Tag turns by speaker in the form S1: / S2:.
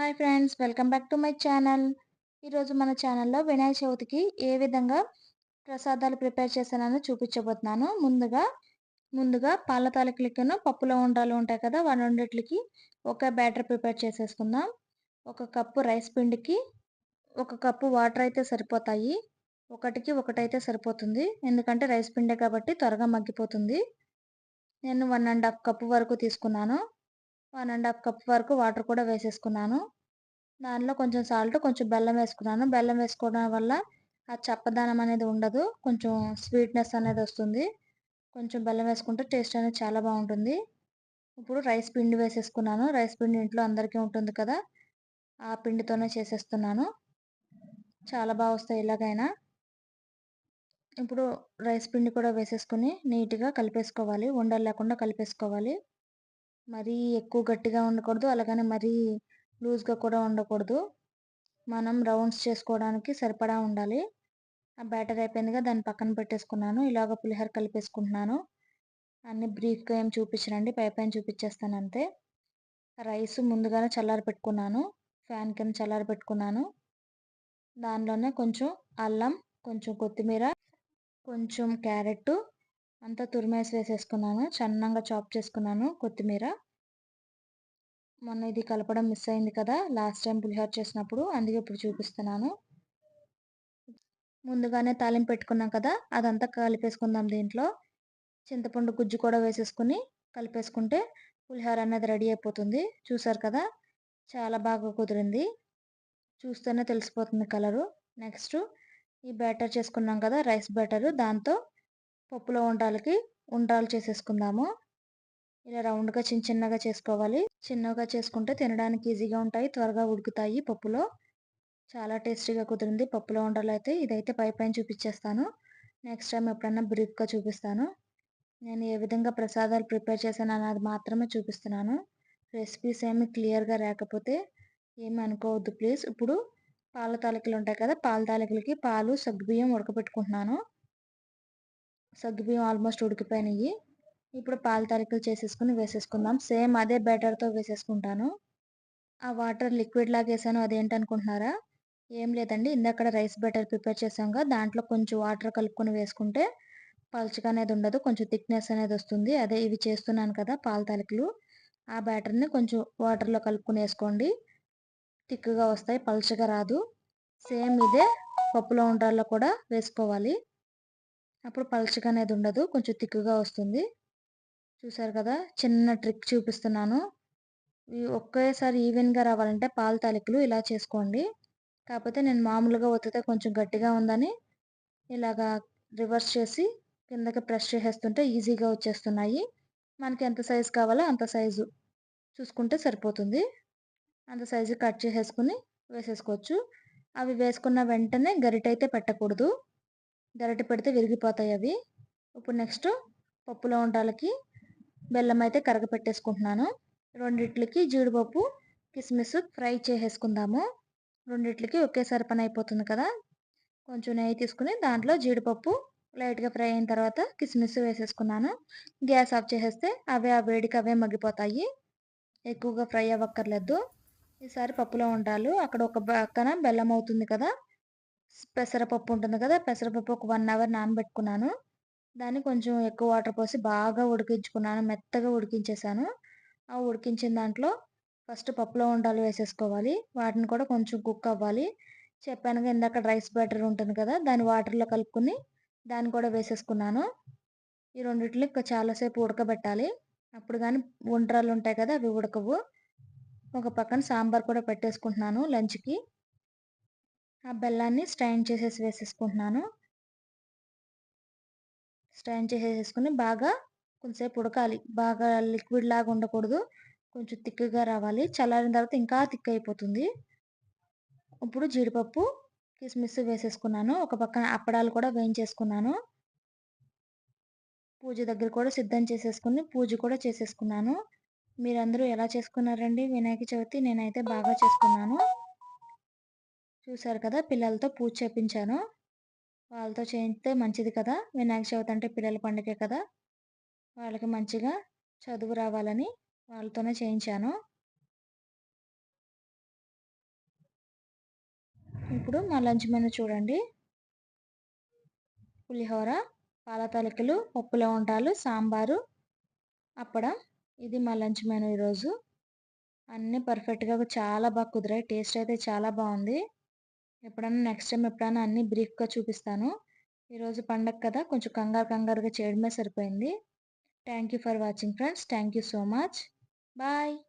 S1: Hi friends, welcome back to my channel. ఈరోజు మన ఛానల్లో వినాయక చవితికి ఏ విధంగా ప్రసాదాలు ప్రిపేర్ చేశానని చూపించబోతున్నాను. ముందుగా పాల తాలికలకిను పప్పులో ఉండాలు ఉంటాయి కదా, రెండిట్లకి ఒక బ్యాటర్ ప్రిపేర్ చేసేసుకుందాం. ఒక కప్పు రైస్ పిండికి ఒక కప్పు వాటర్ అయితే సరిపోతాయి. ఒకటికి ఒకటైతే సరిపోతుంది, ఎందుకంటే రైస్ పిండే కాబట్టి త్వరగా మగ్గిపోతుంది. నేను 1½ కప్పు వరకు తీసుకున్నాను. 1½ కప్ వరకు వాటర్ కూడా వేసేసుకున్నాను. దానిలో కొంచెం సాల్ట్, కొంచెం బెల్లం వేసుకున్నాను. బెల్లం వేసుకోవడం వల్ల ఆ చప్పదనం అనేది ఉండదు. కొంచెం స్వీట్‌నెస్ అనేది వస్తుంది. కొంచెం బెల్లం వేసుకుంటే టేస్ట్ అనేది చాలా బాగుంటుంది. ఇప్పుడు రైస్ పిండి వేసేసుకున్నాను. రైస్ పిండి ఇంట్లో అందరికీ ఉంటుంది కదా, ఆ పిండితోనే చేసేస్తున్నాను. చాలా బాగా వస్తాయి ఎలాగైనా. ఇప్పుడు రైస్ పిండి కూడా వేసేసుకొని నీట్‌గా కలిపేసుకోవాలి. ఉండలు లేకుండా కలిపేసుకోవాలి. మరీ ఎక్కువ గట్టిగా ఉండకూడదు, అలాగని మరీ లూజ్‌గా కూడా ఉండకూడదు. మనం రౌండ్స్ చేసుకోవడానికి సరిపడా ఉండాలి. ఆ బ్యాటర్ అయిపోయిందిగా, దాన్ని పక్కన పెట్టేసుకున్నాను. ఇలాగ పులిహోర కలిపేసుకుంటున్నాను. అన్నీ బ్రీఫ్‌గా ఏం చూపించనండి, పైపైన చూపించేస్తాను అంతే. రైస్ ముందుగానే చల్లారపెట్టుకున్నాను. ఫ్యాన్ కింద చల్లారపెట్టుకున్నాను. దానిలోనే కొంచెం అల్లం, కొంచెం కొత్తిమీర, కొంచెం క్యారెట్టు అంతా తురిమేసి వేసేసుకున్నాను. సన్నంగా చాప్ చేసుకున్నాను కొత్తిమీర. మొన్న ఇది కలపడం మిస్ అయింది కదా లాస్ట్ టైం పులిహోర చేసినప్పుడు, అందుకే ఇప్పుడు చూపిస్తున్నాను. ముందుగానే తాలింపు పెట్టుకున్నాం కదా, అదంతా కలిపేసుకుందాం దీంట్లో. చింతపండు గుజ్జు కూడా వేసేసుకొని కలిపేసుకుంటే పులిహోర అనేది రెడీ అయిపోతుంది. చూసారు కదా, చాలా బాగా కుదిరింది. చూస్తేనే తెలిసిపోతుంది కలరు. నెక్స్ట్ ఈ బ్యాటర్ చేసుకున్నాం కదా, రైస్ బ్యాటరు, దాంతో పప్పులో ఉండ్రాలు చేసేసుకుందాము. ఇలా రౌండ్‌గా చిన్నగా చేసుకోవాలి. చిన్నగా చేసుకుంటే తినడానికి ఈజీగా ఉంటాయి, త్వరగా ఉడుకుతాయి పప్పులో. చాలా టేస్టీగా కుదిరింది పప్పులో ఉండలైతే. ఇదైతే పైపైన చూపించేస్తాను. నెక్స్ట్ టైం ఎప్పుడన్నా బ్రీఫ్‌గా చూపిస్తాను. నేను ఏ విధంగా ప్రసాదాలు ప్రిపేర్ చేశాను అన్నది మాత్రమే చూపిస్తున్నాను. రెసిపీస్ ఏమి క్లియర్‌గా రాకపోతే ఏమి అనుకోవద్దు ప్లీజ్. ఇప్పుడు పాల తాలికలు ఉంటాయి కదా, పాల తాలికలకి పాలు, సగ్గుబియ్యం ఉడకబెట్టుకుంటున్నాను. సగ్గుబియ్యం ఆల్మోస్ట్ ఉడికిపోయినాయి. ఇప్పుడు పాల తాలికలు చేసేసుకొని వేసేసుకుందాం. సేమ్ అదే బ్యాటర్‌తో వేసేసుకుంటాను. ఆ వాటర్ లిక్విడ్ లాగేసాను, అదేంటనుకుంటున్నారా? ఏం లేదండి, ఇందాకడ రైస్ బ్యాటర్ ప్రిపేర్ చేసాంగా, దాంట్లో కొంచెం వాటర్ కలుపుకొని వేసుకుంటే పలుచగా అనేది ఉండదు, కొంచెం థిక్‌నెస్ అనేది వస్తుంది. అదే ఇవి చేస్తున్నాను కదా పాల తాలికలు, ఆ బ్యాటర్‌ని కొంచెం వాటర్‌లో కలుపుకొని వేసుకోండి. థిక్‌గా వస్తాయి, పలుచగా రాదు. సేమ్ ఇదే పప్పులో ఉండ్రాల్లో కూడా వేసుకోవాలి. అప్పుడు పలుచగా అనేది ఉండదు, కొంచెం థిక్‌గా వస్తుంది. చూసారు కదా, చిన్న ట్రిక్ చూపిస్తున్నాను. ఒకేసారి ఈవెన్‌గా రావాలంటే పాల తాలికలు ఇలా చేసుకోండి. కాకపోతే నేను మామూలుగా ఒత్తితే కొంచెం గట్టిగా ఉందని ఇలాగా రివర్స్ చేసి కిందకి ప్రెస్ చేసేస్తుంటే ఈజీగా వచ్చేస్తున్నాయి. మనకి ఎంత సైజు కావాలో అంత సైజు చూసుకుంటే సరిపోతుంది. అంత సైజు కట్ చేసేసుకొని వేసేసుకోవచ్చు. అవి వేసుకున్న వెంటనే గరిటైతే పెట్టకూడదు, గరిటె పెడితే విరిగిపోతాయి అవి. ఇప్పుడు నెక్స్ట్ పప్పులో ఉండ్రాలకి బెల్లం అయితే కరగపెట్టేసుకుంటున్నాను. రెండిట్లకి జీడిపప్పు, కిస్మిస్ ఫ్రై చేసేసుకుందాము. రెండిట్లకి ఒకేసారి పని అయిపోతుంది కదా. కొంచెం నెయ్యి తీసుకుని దాంట్లో జీడిపప్పు లైట్‌గా ఫ్రై అయిన తర్వాత కిస్మిస్ వేసేసుకున్నాను. గ్యాస్ ఆఫ్ చేసేస్తే అవే ఆ వేడికి అవే మగ్గిపోతాయి. ఎక్కువగా ఫ్రై అవ్వక్కర్లేదు. ఈసారి పప్పులో ఉండాలు అక్కడ ఒక పక్కన బెల్లం అవుతుంది కదా, పెసరపప్పు ఉంటుంది కదా, పెసరపప్పు ఒక 1 అవర్ నానబెట్టుకున్నాను. దాన్ని కొంచెం ఎక్కువ వాటర్ పోసి బాగా ఉడికించుకున్నాను, మెత్తగా ఉడికించేసాను. ఆ ఉడికించిన దాంట్లో ఫస్ట్ పప్పులో ఉండాలు వేసేసుకోవాలి. వాటిని కూడా కొంచెం కుక్ అవ్వాలి. చెప్పానుగా ఇందాక రైస్ బ్యాటర్ ఉంటుంది కదా, దాన్ని వాటర్‌లో కలుపుకొని దాన్ని కూడా వేసేసుకున్నాను. ఈ రెండిటిని చాలా సేపు ఉడకబెట్టాలి. అప్పుడు గాని ఉండ్రాళ్ళు ఉంటాయి కదా, అవి ఉడకవు. ఒక పక్కన సాంబార్ కూడా పెట్టేసుకుంటున్నాను లంచ్‌కి. ఆ బెల్లాన్ని స్ట్రైన్ చేసేసి వేసేసుకుంటున్నాను. స్ట్రైన్ చేసేసుకొని బాగా కొంచెంసేపు ఉడకాలి. బాగా లిక్విడ్ లాగా ఉండకూడదు, కొంచెం థిక్‌గా రావాలి. చల్లారిన తర్వాత ఇంకా థిక్ అయిపోతుంది. ఇప్పుడు జీడిపప్పు, కిస్మిస్ వేసేసుకున్నాను. ఒక పక్కన అప్పడాలు కూడా వేయించేసుకున్నాను. పూజ దగ్గర కూడా సిద్ధం చేసేసుకొని పూజ కూడా చేసేసుకున్నాను. మీరందరూ ఎలా చేసుకున్నారండి వినాయక చవితి? నేనైతే బాగా చేసుకున్నాను. చూసారు కదా, పిల్లలతో పూజ చేపించాను. వాళ్ళతో చేయిస్తే మంచిది కదా, వినాయక చవితి అంటే పిల్లల పండుగే కదా, వాళ్ళకి మంచిగా చదువు రావాలని వాళ్ళతోనే చేయించాను. ఇప్పుడు మా లంచ్ మెనూ చూడండి. పులిహోర, పాల తాలికలు, పప్పులో ఉండాలు, సాంబారు, అప్పడం. ఇది మా లంచ్ మెనూ ఈరోజు. అన్నీ పర్ఫెక్ట్‌గా చాలా బాగా కుదిరాయి. టేస్ట్ అయితే చాలా బావుంది. నెక్స్ట్ టైమ్ ఎప్పుడైనా అన్నీ బ్రీఫ్‌గా చూపిస్తాను. ఈరోజు పండగ కదా! కొంచెం కంగారుగా చేయడమే సరిపోయింది. Thank you for watching friends. Thank you so much. Bye.